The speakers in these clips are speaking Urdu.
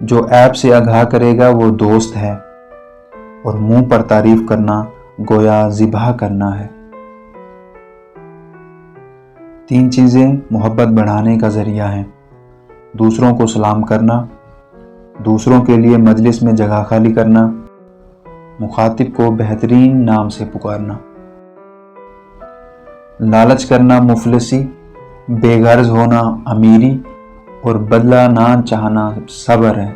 جو عیب سے آگاہ کرے گا وہ دوست ہے، اور منہ پر تعریف کرنا گویا ذبح کرنا ہے۔ 3 چیزیں محبت بڑھانے کا ذریعہ ہیں: دوسروں کو سلام کرنا، دوسروں کے لیے مجلس میں جگہ خالی کرنا، مخاطب کو بہترین نام سے پکارنا۔ لالچ کرنا مفلسی، بے غرض ہونا امیری، اور بدلہ نہ چاہنا صبر ہے۔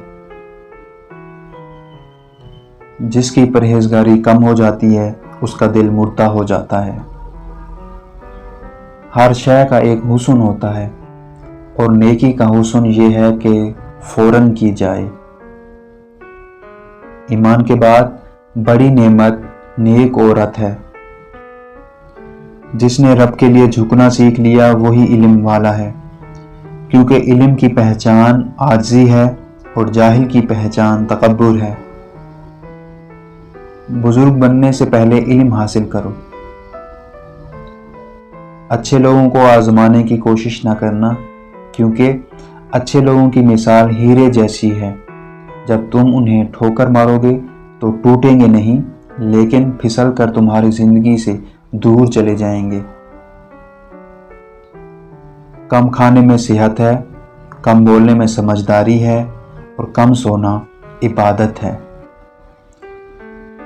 جس کی پرہیزگاری کم ہو جاتی ہے اس کا دل مردہ ہو جاتا ہے۔ ہر شے کا ایک حسن ہوتا ہے، اور نیکی کا حسن یہ ہے کہ فوراً کی جائے۔ ایمان کے بعد بڑی نعمت نیک عورت ہے۔ جس نے رب کے لیے جھکنا سیکھ لیا وہی علم والا ہے، کیونکہ علم کی پہچان عاجزی ہے اور جاہل کی پہچان تکبر ہے۔ بزرگ بننے سے پہلے علم حاصل کرو۔ اچھے لوگوں کو آزمانے کی کوشش نہ کرنا، کیونکہ اچھے لوگوں کی مثال ہیرے جیسی ہے۔ جب تم انہیں ٹھوکر مارو گے تو ٹوٹیں گے نہیں، لیکن پھسل کر تمہاری زندگی سے دور چلے جائیں گے۔ کم کھانے میں صحت ہے، کم بولنے میں سمجھداری ہے، اور کم سونا عبادت ہے۔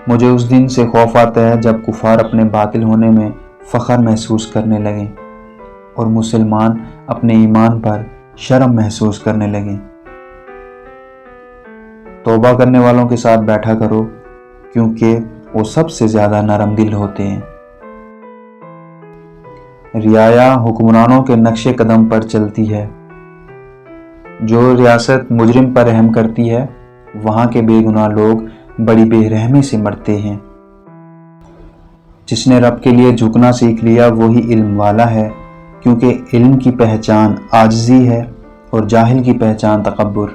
مجھے اس دن سے خوف آتا ہے جب کفار اپنے باطل ہونے میں فخر محسوس کرنے لگیں اور مسلمان اپنے ایمان پر شرم محسوس کرنے لگیں۔ توبہ کرنے والوں کے ساتھ بیٹھا کرو، کیونکہ وہ سب سے زیادہ نرم دل ہوتے ہیں۔ رعایا حکمرانوں کے نقش قدم پر چلتی ہے۔ جو ریاست مجرم پر رحم کرتی ہے، وہاں کے بے گناہ لوگ بڑی بے رحمی سے مرتے ہیں۔ جس نے رب کے لیے جھکنا سیکھ لیا وہی علم والا ہے، کیونکہ علم کی پہچان عاجزی ہے اور جاہل کی پہچان تکبر۔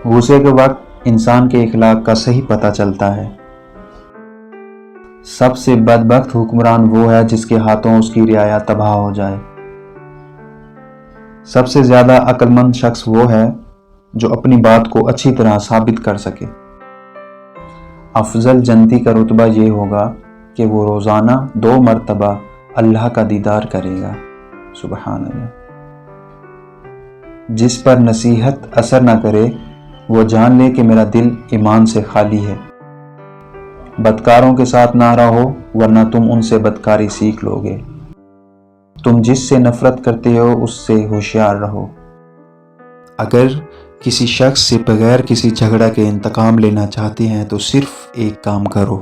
غصے کے وقت انسان کے اخلاق کا صحیح پتہ چلتا ہے۔ سب سے بدبخت حکمران وہ ہے جس کے ہاتھوں اس کی رعایا تباہ ہو جائے۔ سب سے زیادہ عقل مند شخص وہ ہے جو اپنی بات کو اچھی طرح ثابت کر سکے۔ افضل جنتی کا رتبہ یہ ہوگا کہ وہ روزانہ 2 مرتبہ اللہ کا دیدار کرے گا۔ سبحان اللہ۔ جس پر نصیحت اثر نہ کرے وہ جان لے کہ میرا دل ایمان سے خالی ہے۔ بدکاروں کے ساتھ نہ رہو ورنہ تم ان سے بدکاری سیکھ لو گے۔ تم جس سے نفرت کرتے ہو اس سے ہوشیار رہو۔ اگر کسی شخص سے بغیر کسی جھگڑا کے انتقام لینا چاہتے ہیں تو صرف ایک کام کرو۔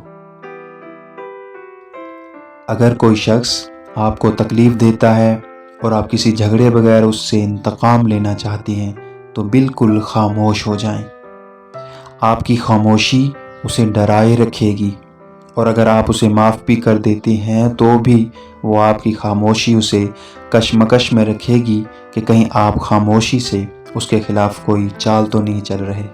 اگر کوئی شخص آپ کو تکلیف دیتا ہے اور آپ کسی جھگڑے بغیر اس سے انتقام لینا چاہتے ہیں تو بالکل خاموش ہو جائیں۔ آپ کی خاموشی اسے ڈرائے رکھے گی، اور اگر آپ اسے معاف بھی کر دیتے ہیں تو بھی وہ آپ کی خاموشی اسے کشمکش میں رکھے گی کہ کہیں آپ خاموشی سے اس کے خلاف کوئی چال تو نہیں چل رہے۔